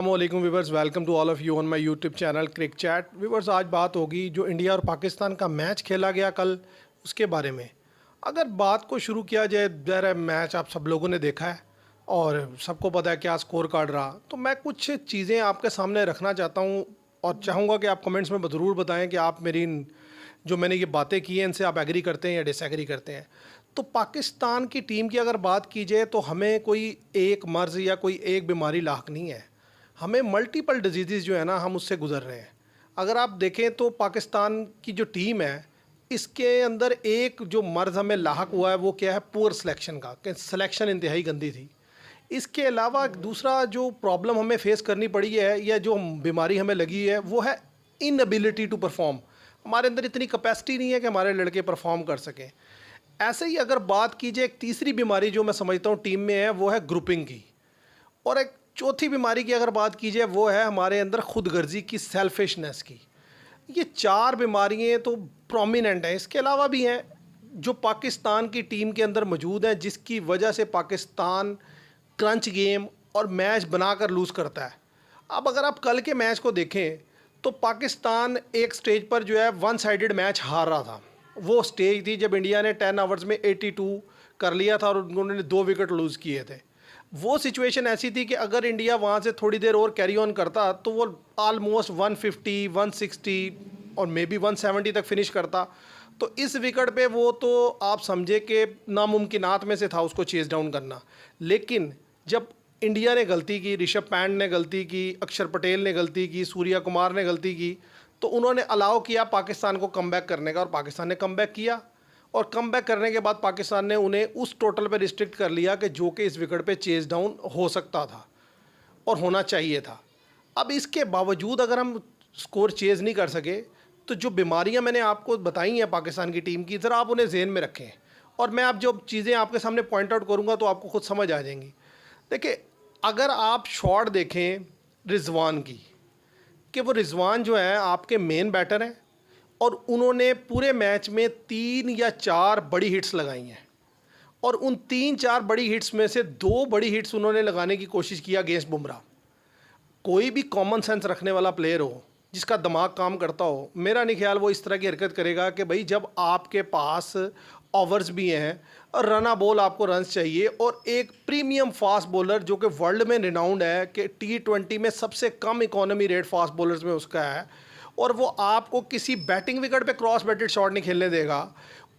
अस्सलामुअलैकुम viewers, welcome to all of you on my YouTube channel Crick Chat. Viewers, आज बात होगी जो इंडिया और पाकिस्तान का मैच खेला गया कल, उसके बारे में। अगर बात को शुरू किया जाए, ज़रा मैच आप सब लोगों ने देखा है और सबको पता है क्या स्कोर कार्ड रहा, तो मैं कुछ चीज़ें आपके सामने रखना चाहता हूँ और चाहूँगा कि आप कमेंट्स में ज़रूर बताएं कि आप मेरी जो मैंने ये बातें की हैं इनसे आप एग्री करते हैं या डिसएग्री करते हैं। तो पाकिस्तान की टीम की अगर बात की जाए तो हमें कोई एक मर्ज़ या कोई एक बीमारी लाक नहीं है, हमें मल्टीपल डिजीज़ जो है ना, हम उससे गुज़र रहे हैं। अगर आप देखें तो पाकिस्तान की जो टीम है, इसके अंदर एक जो मर्ज़ हमें लाहक हुआ है वो क्या है, पुअर सिलेक्शन का, कि सिलेक्शन इंतहाई गंदी थी। इसके अलावा दूसरा जो प्रॉब्लम हमें फेस करनी पड़ी है या जो बीमारी हमें लगी है वो है इनएबिलिटी टू परफॉर्म। हमारे अंदर इतनी कैपेसिटी नहीं है कि हमारे लड़के परफॉर्म कर सकें। ऐसे ही अगर बात की जाए, एक तीसरी बीमारी जो मैं समझता हूँ टीम में है वो है ग्रुपिंग की। और एक चौथी बीमारी की अगर बात की जाए वो है हमारे अंदर खुदगर्जी की, सेल्फिशनेस की। ये चार बीमारियां तो प्रोमिनेंट हैं, इसके अलावा भी हैं जो पाकिस्तान की टीम के अंदर मौजूद हैं, जिसकी वजह से पाकिस्तान क्रंच गेम और मैच बनाकर लूज़ करता है। अब अगर आप कल के मैच को देखें तो पाकिस्तान एक स्टेज पर जो है वन साइडेड मैच हार रहा था। वो स्टेज थी जब इंडिया ने 10 ओवर्स में 82 कर लिया था और उन्होंने 2 विकेट लूज़ किए थे। वो सिचुएशन ऐसी थी कि अगर इंडिया वहाँ से थोड़ी देर और कैरी ऑन करता तो वो ऑलमोस्ट 150, 160 और मे बी 170 तक फिनिश करता। तो इस विकेट पे वो तो आप समझे कि नामुमकिनात में से था उसको चेस डाउन करना। लेकिन जब इंडिया ने गलती की, ऋषभ पंत ने गलती की, अक्षर पटेल ने गलती की, सूर्या कुमार ने गलती की, तो उन्होंने अलाउ किया पाकिस्तान को कमबैक करने का और पाकिस्तान ने कमबैक किया। और कम बैक करने के बाद पाकिस्तान ने उन्हें उस टोटल पे रिस्ट्रिक्ट कर लिया कि जो कि इस विकेट पे चेज डाउन हो सकता था और होना चाहिए था। अब इसके बावजूद अगर हम स्कोर चेज नहीं कर सके तो जो बीमारियां मैंने आपको बताई हैं पाकिस्तान की टीम की, ज़रा आप उन्हें जहन में रखें और मैं आप जो चीज़ें आपके सामने पॉइंट आउट करूँगा तो आपको खुद समझ आ जाएंगी। देखिए, अगर आप शॉट देखें रिजवान की, कि वो रिजवान जो है आपके मेन बैटर हैं और उन्होंने पूरे मैच में 3 या 4 बड़ी हिट्स लगाई हैं और उन 3-4 बड़ी हिट्स में से 2 बड़ी हिट्स उन्होंने लगाने की कोशिश किया अगेंस्ट बुमराह। कोई भी कॉमन सेंस रखने वाला प्लेयर हो, जिसका दिमाग काम करता हो, मेरा नहीं ख्याल वो इस तरह की हरकत करेगा कि भाई जब आपके पास ओवर्स भी हैं और रना बॉल आपको रन्स चाहिए और एक प्रीमियम फास्ट बॉलर जो कि वर्ल्ड में रिनाउंड है कि T20 में सबसे कम इकोनॉमी रेट फास्ट बॉलर्स में उसका है, और वो आपको किसी बैटिंग विकेट पे क्रॉस बैटेड शॉट नहीं खेलने देगा,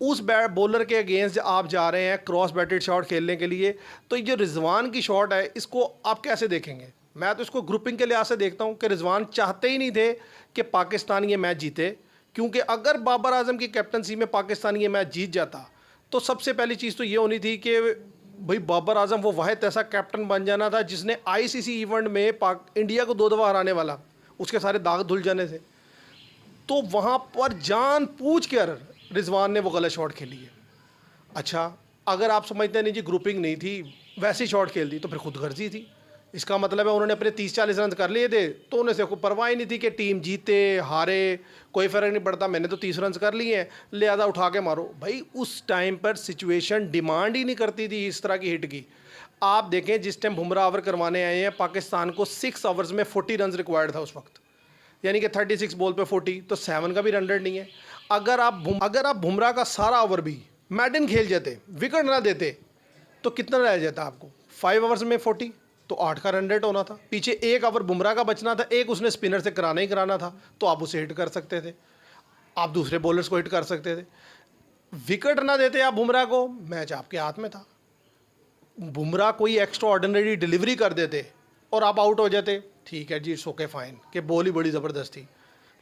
उस बॉलर के अगेंस्ट आप जा रहे हैं क्रॉस बैटेड शॉट खेलने के लिए, तो ये जो रिजवान की शॉट है इसको आप कैसे देखेंगे? मैं तो इसको ग्रुपिंग के लिहाज से देखता हूँ कि रिजवान चाहते ही नहीं थे कि पाकिस्तान ये मैच जीते, क्योंकि अगर बाबर आजम की कैप्टनसी में पाकिस्तान ये मैच जीत जाता तो सबसे पहली चीज़ तो ये होनी थी कि भाई बाबर आजम वो वाहिद ऐसा कैप्टन बन जाना था जिसने आईसीसी इवेंट में इंडिया को 2 दफ़ा हराने वाला, उसके सारे दाग धुल जाने थे। तो वहाँ पर जान पूछ कर रिजवान ने वो गलत शॉट खेली है। अच्छा, अगर आप समझते नहीं जी ग्रुपिंग नहीं थी, वैसी शॉट खेल दी, तो फिर खुदगर्जी थी। इसका मतलब है उन्होंने अपने 30-40 रन कर लिए थे तो उन्हें से कोई परवाह ही नहीं थी कि टीम जीते हारे, कोई फ़र्क नहीं पड़ता, मैंने तो 30 रन कर लिए हैं, लिहाजा उठा के मारो। भाई उस टाइम पर सिचुएशन डिमांड ही नहीं करती थी इस तरह की हिट की। आप देखें जिस टाइम बुमराह ओवर करवाने आए हैं, पाकिस्तान को 6 ओवर्स में 40 रन रिक्वायर्ड था उस वक्त, यानी कि 36 बॉल पे 40, तो 7 का भी रन रेट नहीं है। अगर आप बुमराह का सारा ओवर भी मैडन खेल जाते, विकेट ना देते, तो कितना रह जाता आपको? 5 ओवर्स में 40, तो 8 का रन रेट होना था। पीछे 1 ओवर बुमराह का बचना था, एक उसने स्पिनर से कराना ही कराना था, तो आप उसे हिट कर सकते थे, आप दूसरे बॉलर्स को हिट कर सकते थे। विकेट ना देते आप बुमराह को, मैच आपके हाथ में था। बुमराह कोई एक्स्ट्रा ऑर्डिनरी डिलीवरी कर देते और आप आउट हो जाते, ठीक है जी, इट्स ओके फाइन, कि बॉल ही बड़ी ज़बरदस्त थी।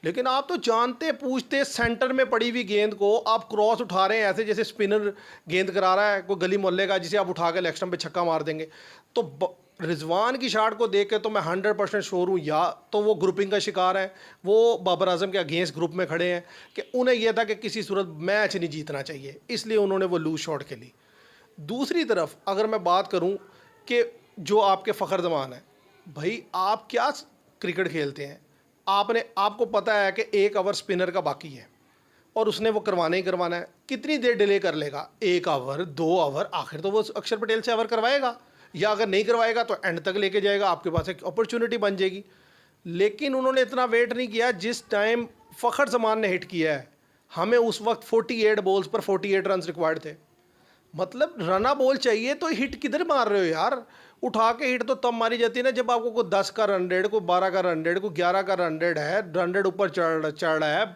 लेकिन आप तो जानते पूछते सेंटर में पड़ी हुई गेंद को आप क्रॉस उठा रहे हैं ऐसे जैसे स्पिनर गेंद करा रहा है कोई गली मोहल्ले का, जिसे आप उठा के लेग स्टंप पे छक्का मार देंगे। तो रिजवान की शॉट को देख के तो मैं 100% श्योर हूँ, या तो वो ग्रुपिंग का शिकार है, वो बाबर आजम के अगेंस्ट ग्रुप में खड़े हैं कि उन्हें यह था कि किसी सूरत मैच नहीं जीतना चाहिए, इसलिए उन्होंने वो लूज शॉट खेली। दूसरी तरफ अगर मैं बात करूं कि जो आपके फ़खर जमान है, भाई आप क्या क्रिकेट खेलते हैं, आपको पता है कि 1 ओवर स्पिनर का बाकी है और उसने वो करवाना ही करवाना है, कितनी देर डिले कर लेगा? 1 ओवर, 2 ओवर, आखिर तो वो अक्षर पटेल से ओवर करवाएगा, या अगर नहीं करवाएगा तो एंड तक लेके जाएगा, आपके पास एक अपॉर्चुनिटी बन जाएगी। लेकिन उन्होंने इतना वेट नहीं किया। जिस टाइम फ़खर जमान ने हिट किया है, हमें उस वक्त 48 बॉल्स पर 48 रन रिक्वायर्ड थे। मतलब रना बॉल चाहिए तो हिट किधर मार रहे हो यार? उठा के हिट तो तब मारी जाती है ना जब आपको कोई 10 का रन रेट, कोई 12 का रन रेट, कोई 11 का रन रेट है, रन रेट ऊपर चढ़ रहा है,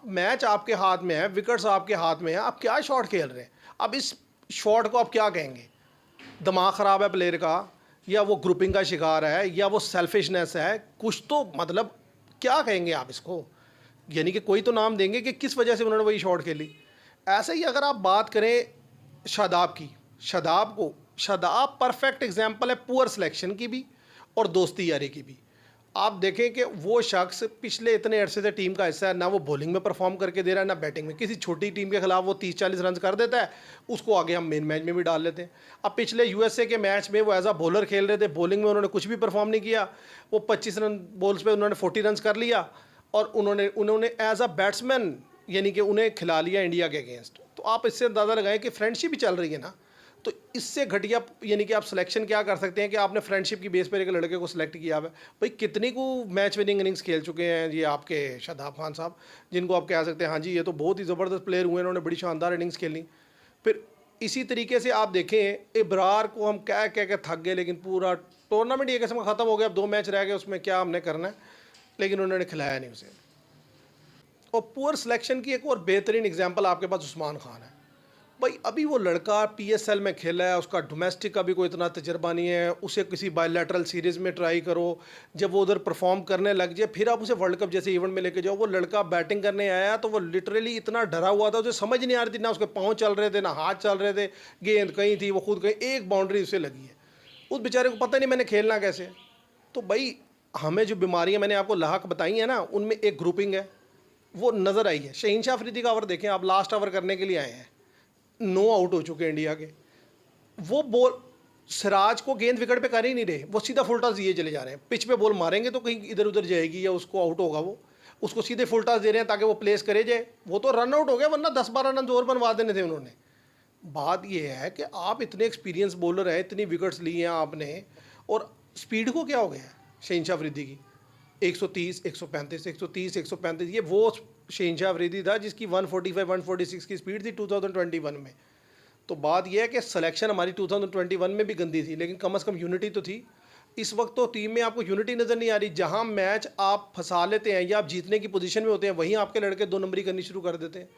मैच आपके हाथ में है, विकेट्स आपके हाथ में है, आप क्या शॉट खेल रहे हैं? अब इस शॉट को आप क्या कहेंगे? दिमाग ख़राब है प्लेयर का, या वो ग्रुपिंग का शिकार है, या वो सेल्फिशनेस है? कुछ तो मतलब क्या कहेंगे आप इसको? यानी कि कोई तो नाम देंगे कि किस वजह से उन्होंने वही शॉट खेली। ऐसे ही अगर आप बात करें शादाब की, शादाब परफेक्ट एग्जांपल है पुअर सिलेक्शन की भी और दोस्ती यारी की भी। आप देखें कि वो शख्स पिछले इतने अरसे से टीम का हिस्सा है, ना वो बॉलिंग में परफॉर्म करके दे रहा है ना बैटिंग में। किसी छोटी टीम के खिलाफ वो 30-40 रन कर देता है, उसको आगे हम मेन मैच में भी डाल लेते हैं। अब पिछले यूएसए के मैच में वो एज अ बॉलर खेल रहे थे, बॉलिंग में उन्होंने कुछ भी परफॉर्म नहीं किया। वो 25 रन बॉल्स पे उन्होंने 40 रन कर लिया, और उन्होंने एज अ बैट्समैन यानी कि उन्हें खिला लिया इंडिया के अगेंस्ट। तो आप इससे अंदाज़ा लगाएं कि फ्रेंडशिप ही चल रही है ना। तो इससे घटिया यानी कि आप सिलेक्शन क्या कर सकते हैं कि आपने फ्रेंडशिप की बेस पर एक लड़के को सिलेक्ट किया है। भाई कितनी को मैच विनिंग इनिंग्स खेल चुके हैं ये आपके शादाब खान साहब, जिनको आप कह सकते हैं हाँ जी ये तो बहुत ही ज़बरदस्त प्लेयर हुए, इन्होंने बड़ी शानदार इनिंग्स खेली। फिर इसी तरीके से आप देखें इब्रार को हम कह के थक गए, लेकिन पूरा टूर्नामेंट ये किस्म का ख़त्म हो गया, अब 2 मैच रह गए, उसमें क्या हमने करना है, लेकिन उन्होंने खिलाया नहीं उसे। और पुअर सिलेक्शन की एक और बेहतरीन एग्जांपल आपके पास उस्मान खान है। भाई अभी वो लड़का पीएसएल में खेला है, उसका डोमेस्टिक का भी कोई इतना तजर्बा नहीं है, उसे किसी बायलैटरल सीरीज़ में ट्राई करो, जब वो उधर परफॉर्म करने लग जाए फिर आप उसे वर्ल्ड कप जैसे इवेंट में लेके जाओ। वो लड़का बैटिंग करने आया तो वो लिटरली इतना डरा हुआ था, उसे समझ नहीं आ रही थी, ना उसके पाँव चल रहे थे ना हाथ चल रहे थे, गेंद कहीं थी, वो खुद कहीं, एक बाउंड्री उसे लगी है, उस बेचारे को पता नहीं मैंने खेलना कैसे है। तो भाई हमें जो बीमारियाँ मैंने आपको लाख बताई हैं ना, उनमें एक ग्रुपिंग है, वो नज़र आई है। शहीन अफरीदी का ओवर देखें आप, लास्ट ओवर करने के लिए आए हैं, 9 आउट हो चुके हैं इंडिया के, वो बॉल सिराज को गेंद विकेट पे कर ही नहीं रहे, वो सीधा फुल टॉस दिए चले जा रहे हैं। पिच पे बॉल मारेंगे तो कहीं इधर उधर जाएगी या उसको आउट होगा, वो उसको सीधे फुल टॉस दे रहे हैं ताकि वो प्लेस करे जाए। वो तो रन आउट हो गया, वरना 10-12 रन और बनवा देने थे उन्होंने। बात यह है कि आप इतने एक्सपीरियंस बॉलर हैं, इतनी विकेट्स ली हैं आपने, और स्पीड को क्या हो गया है शहीन अफरीदी की? 130, 135, 130, 135, ये वो शहीन अफरीदी था जिसकी 145, 146 की स्पीड थी 2021 में। तो बात यह है कि सिलेक्शन हमारी 2021 में भी गंदी थी, लेकिन कम से कम यूनिटी तो थी। इस वक्त तो टीम में आपको यूनिटी नज़र नहीं आ रही। जहां मैच आप फंसा लेते हैं या आप जीतने की पोजीशन में होते हैं, वहीं आपके लड़के 2 नंबरी करनी शुरू कर देते हैं।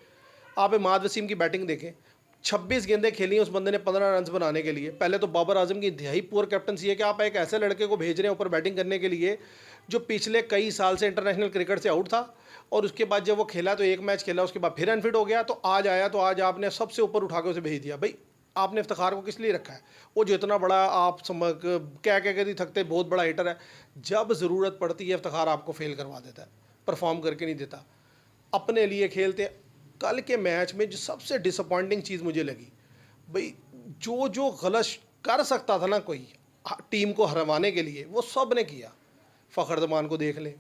आप इमाद वसीम की बैटिंग देखें, 26 गेंदें खेली हैं उस बंदे ने 15 रन बनाने के लिए। पहले तो बाबर आजम की इंतहाई पुअर कैप्टनसी है कि आप एक ऐसे लड़के को भेज रहे हैं ऊपर बैटिंग करने के लिए जो पिछले कई साल से इंटरनेशनल क्रिकेट से आउट था, और उसके बाद जब वो खेला तो एक मैच खेला, उसके बाद फिर अनफिट हो गया, तो आज आया तो आज आपने सबसे ऊपर उठा के उसे भेज दिया। भाई आपने इफ्तिखार को किस लिए रखा है? वो जो इतना बड़ा आप कह के नहीं थकते, बहुत बड़ा हिटर है, जब ज़रूरत पड़ती है इफ्तिखार आपको फेल करवा देता है, परफॉर्म करके नहीं देता। अपने लिए खेलते। कल के मैच में जो सबसे डिसअपॉइंटिंग चीज़ मुझे लगी, भाई जो गलत कर सकता था ना कोई टीम को हरवाने के लिए, वो सब ने किया। फ़खर जमान को देख लें,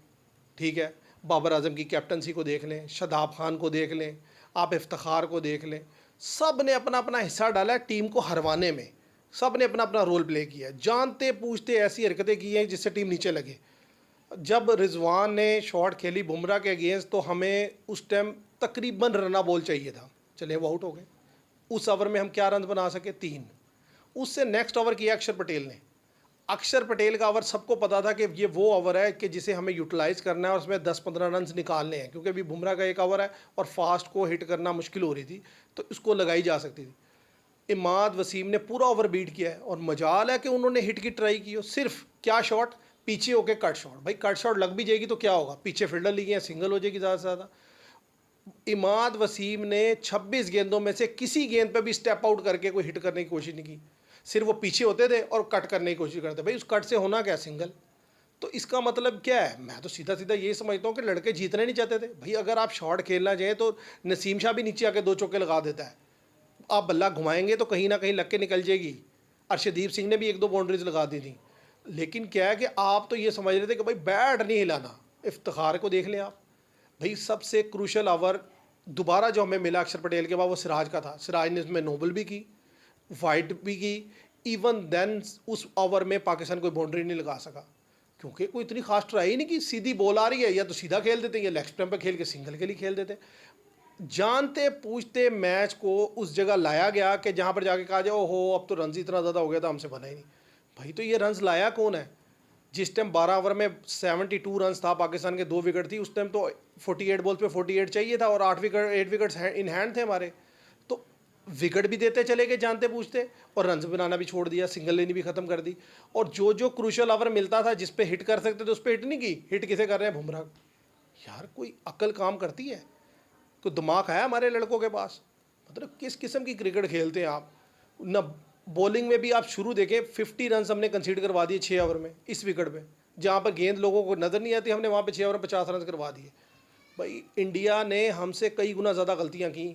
ठीक है, बाबर आजम की कैप्टनसी को देख लें, शादाब खान को देख लें, आप इफ्तिखार को देख लें, सब ने अपना अपना हिस्सा डाला है टीम को हरवाने में। सब ने अपना अपना रोल प्ले किया, जानते पूछते ऐसी हरकतें की हैं जिससे टीम नीचे लगे। जब रिजवान ने शॉट खेली बुमराह के अगेंस्ट, तो हमें उस टाइम तकरीबन रना बॉल चाहिए था, चले वो आउट हो गए। उस ओवर में हम क्या रन बना सके? 3। उससे नेक्स्ट ओवर किया अक्षर पटेल ने। अक्षर पटेल का ओवर सबको पता था कि ये वो ओवर है कि जिसे हमें यूटिलाइज़ करना है और उसमें 10-15 रन निकालने हैं, क्योंकि अभी बुमराह का एक ओवर है और फास्ट को हिट करना मुश्किल हो रही थी, तो इसको लगाई जा सकती थी। इमाद वसीम ने पूरा ओवर बीट किया है, और मजाल है कि उन्होंने हिट की ट्राई की हो। सिर्फ क्या शॉट, पीछे होके कट शॉट। भाई कट शॉट लग भी जाएगी तो क्या होगा, पीछे फील्डर लिए हैं, सिंगल हो जाएगी ज़्यादा से ज़्यादा। इमाद वसीम ने 26 गेंदों में से किसी गेंद पे भी स्टेप आउट करके कोई हिट करने की कोशिश नहीं की, सिर्फ वो पीछे होते थे और कट करने की कोशिश करते। भाई उस कट से होना क्या, सिंगल। तो इसका मतलब क्या है? मैं तो सीधा सीधा ये समझता हूँ कि लड़के जीतने नहीं चाहते थे। भाई अगर आप शॉट खेलना चाहें तो नसीम शाह भी नीचे आके 2 चौके लगा देता है, आप बल्ला घुमाएंगे तो कहीं ना कहीं लग के निकल जाएगी। अर्शदीप सिंह ने भी 1-2 बाउंड्रीज लगा दी थी। लेकिन क्या है कि आप तो ये समझ रहे थे कि भाई बैट नहीं हिलाना। इफ्तिखार को देख लें आप, भाई सबसे क्रूशल ओवर दोबारा जो हमें मिला अक्षर पटेल के बाद, वो सिराज का था। सिराज ने उसमें नोबल भी की, वाइट भी की, इवन देन उस ओवर में पाकिस्तान कोई बाउंड्री नहीं लगा सका, क्योंकि कोई इतनी खास ट्राई ही नहीं कि सीधी बॉल आ रही है या तो सीधा खेल देते या लेग स्टंप पे खेल के सिंगल के लिए खेल देते। जानते पूछते मैच को उस जगह लाया गया कि जहाँ पर जाके कहा जाए ओहो अब तो रन इतना ज़्यादा हो गया था, हमसे बना ही नहीं। भाई तो ये रन्स लाया कौन है? जिस टाइम 12 ओवर में 72 रन्स था, पाकिस्तान के 2 विकेट थी, उस टाइम तो 48 बॉल्स पे 48 चाहिए था और 8 विकेट्स इन हैंड थे हमारे। तो विकेट भी देते चले गए जानते पूछते, और रन्स बनाना भी छोड़ दिया, सिंगल लेनी भी खत्म कर दी। और जो जो क्रूशल ओवर मिलता था जिस पे हिट कर सकते थे उस पर हिट नहीं की, हिट किसे कर रहे हैं? बुमराह। यार कोई अकल काम करती है? कोई दिमाग है हमारे लड़कों के पास? मतलब किस किस्म की क्रिकेट खेलते हैं आप न? बॉलिंग में भी आप शुरू देखें, 50 रन हमने कंसीड करवा दिए 6 ओवर में इस विकेट पे, जहाँ पर गेंद लोगों को नज़र नहीं आती, हमने वहाँ पे 6 ओवर में 50 रन करवा दिए। भाई इंडिया ने हमसे कई गुना ज़्यादा गलतियाँ की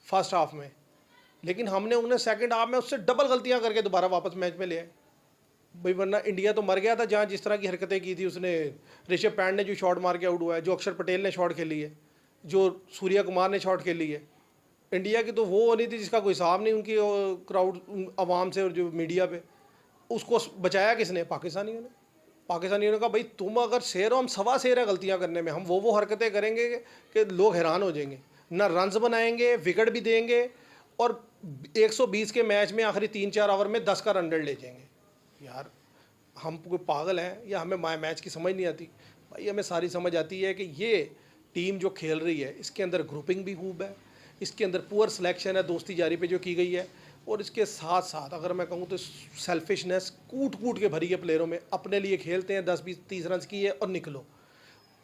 फर्स्ट हाफ में, लेकिन हमने उन्हें सेकंड हाफ में उससे डबल गलतियाँ करके दोबारा वापस मैच में ले आए। भाई वरना इंडिया तो मर गया था जहाँ जिस तरह की हरकतें की थी उसने। ऋषभ पंत ने जो शॉट मार के आउट हुआ है, जो अक्षर पटेल ने शॉट खेली है, जो सूर्या कुमार ने शॉट खेली है, इंडिया की तो वो होनी थी जिसका कोई हिसाब नहीं। उनकी क्राउड आवाम से और जो मीडिया पे, उसको बचाया किसने? पाकिस्तानियों ने। पाकिस्तानियों ने कहा भाई तुम अगर शेर हो, हम सवा शेर है गलतियां करने में, हम वो हरकतें करेंगे कि लोग हैरान हो जाएंगे। ना रन्स बनाएंगे, विकेट भी देंगे, और 120 के मैच में आखिरी 3-4 ओवर में 10 का रन रेट ले जाएंगे। यार हम कोई पागल हैं या हमें मैच की समझ नहीं आती? भाई हमें सारी समझ आती है कि ये टीम जो खेल रही है इसके अंदर ग्रुपिंग भी खूब है, इसके अंदर पुअर सिलेक्शन है दोस्ती जारी पे जो की गई है, और इसके साथ साथ अगर मैं कहूँ तो सेल्फिशनेस कूट कूट के भरी है प्लेयरों में। अपने लिए खेलते हैं, 10-20-30 रन की है और निकलो।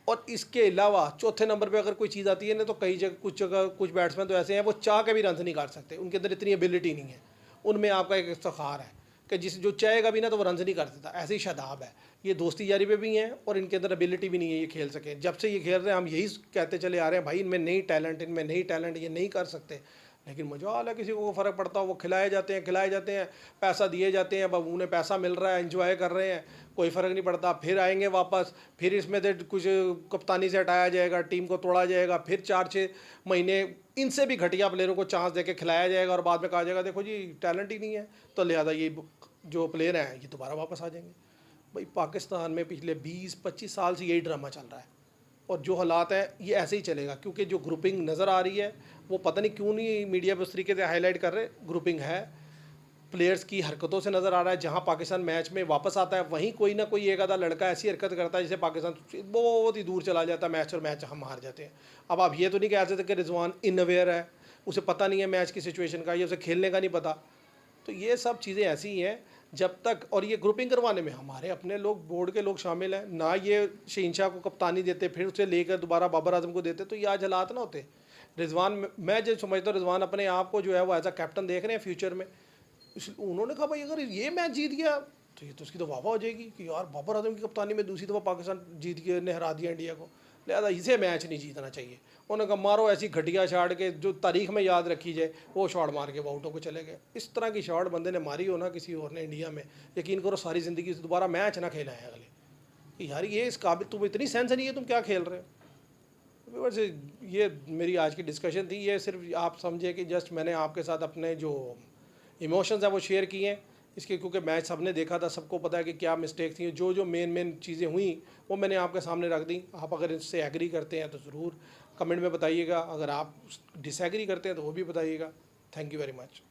और इसके अलावा चौथे नंबर पे अगर कोई चीज़ आती है ना, तो कई जगह कुछ बैट्समैन तो ऐसे हैं वो चाह के भी रन नहीं कर सकते, उनके अंदर इतनी एबिलिटी नहीं है। उनमें आपका एक इफ्तिखार है कि जिस जो चाहेगा भी ना तो वो रन नहीं कर सकता, ऐसे ही शादाब है। ये दोस्ती यारी पे भी हैं और इनके अंदर एबिलिटी भी नहीं है ये खेल सके। जब से ये खेल रहे हैं हम यही कहते चले आ रहे हैं भाई इनमें नहीं टैलेंट, इनमें नहीं टैलेंट, ये नहीं कर सकते। लेकिन मजाल है, किसी को फ़र्क पड़ता हो? वो खिलाए जाते हैं, पैसा दिए जाते हैं, अब उन्हें पैसा मिल रहा है, एंजॉय कर रहे हैं, कोई फ़र्क नहीं पड़ता। फिर आएंगे वापस, फिर इसमें से कुछ कप्तानी से हटाया जाएगा, टीम को तोड़ा जाएगा, फिर 4-6 महीने इनसे भी घटिया प्लेयरों को चांस देके खिलाया जाएगा और बाद में कहा जाएगा देखो जी टैलेंट ही नहीं है, तो लिहाजा ये जो प्लेयर हैं ये दोबारा वापस आ जाएंगे। भाई पाकिस्तान में पिछले 20-25 साल से यही ड्रामा चल रहा है, और जो हालात हैं ये ऐसे ही चलेगा, क्योंकि जो ग्रुपिंग नज़र आ रही है वो पता नहीं क्यों नहीं मीडिया पे उस तरीके से हाईलाइट कर रहे। ग्रुपिंग है, प्लेयर्स की हरकतों से नज़र आ रहा है। जहां पाकिस्तान मैच में वापस आता है वहीं कोई ना कोई एक आधा लड़का ऐसी हरकत करता है जिसे पाकिस्तान बहुत ही दूर चला जाता है मैच, और मैच हम हार जाते हैं। अब आप ये तो नहीं कह सकते कि रिजवान इनअवेयर है, उसे पता नहीं है मैच की सिचुएशन का, या उसे खेलने का नहीं पता। तो ये सब चीज़ें ऐसी हैं जब तक, और ये ग्रुपिंग करवाने में हमारे अपने लोग, बोर्ड के लोग शामिल हैं ना। ये शहीनशाह को कप्तानी देते, फिर उसे लेकर दोबारा बाबर आजम को देते, तो ये आज हालात ना होते। रिजवान, मैं जो समझता हूँ रिजवान अपने आप को जो है वो एज अ कैप्टन देख रहे हैं फ्यूचर में। उन्होंने कहा भाई अगर ये मैच जीत गया तो ये तो उसकी तो वाह हो जाएगी कि यार बाबर आजम की कप्तानी में दूसरी दफ़ा पाकिस्तान जीत के ने हरा दिया इंडिया को, लिहाजा इसे मैच नहीं जीतना चाहिए। उन्होंने कहा मारो ऐसी घटिया शॉट के जो तारीख में याद रखी जाए, वो शॉट मार के वो आउटों को चले गए। इस तरह की शॉट बंदे ने मारी हो ना किसी और ने इंडिया में, यकीन करो सारी ज़िंदगी से दोबारा मैच ना खेला है अगले कि यार ये इस काबिल, तुम इतनी सेंस नहीं है, तुम क्या खेल रहे हो। वैसे ये मेरी आज की डिस्कशन थी, ये सिर्फ आप समझे कि जस्ट मैंने आपके साथ अपने जो इमोशंस हैं वो शेयर किए हैं इसके, क्योंकि मैच सबने देखा था, सबको पता है कि क्या मिस्टेक थी, जो जो मेन चीज़ें हुई वो मैंने आपके सामने रख दी। आप अगर इससे एग्री करते हैं तो ज़रूर कमेंट में बताइएगा, अगर आप डिसएग्री करते हैं तो वो भी बताइएगा। Thank you very much.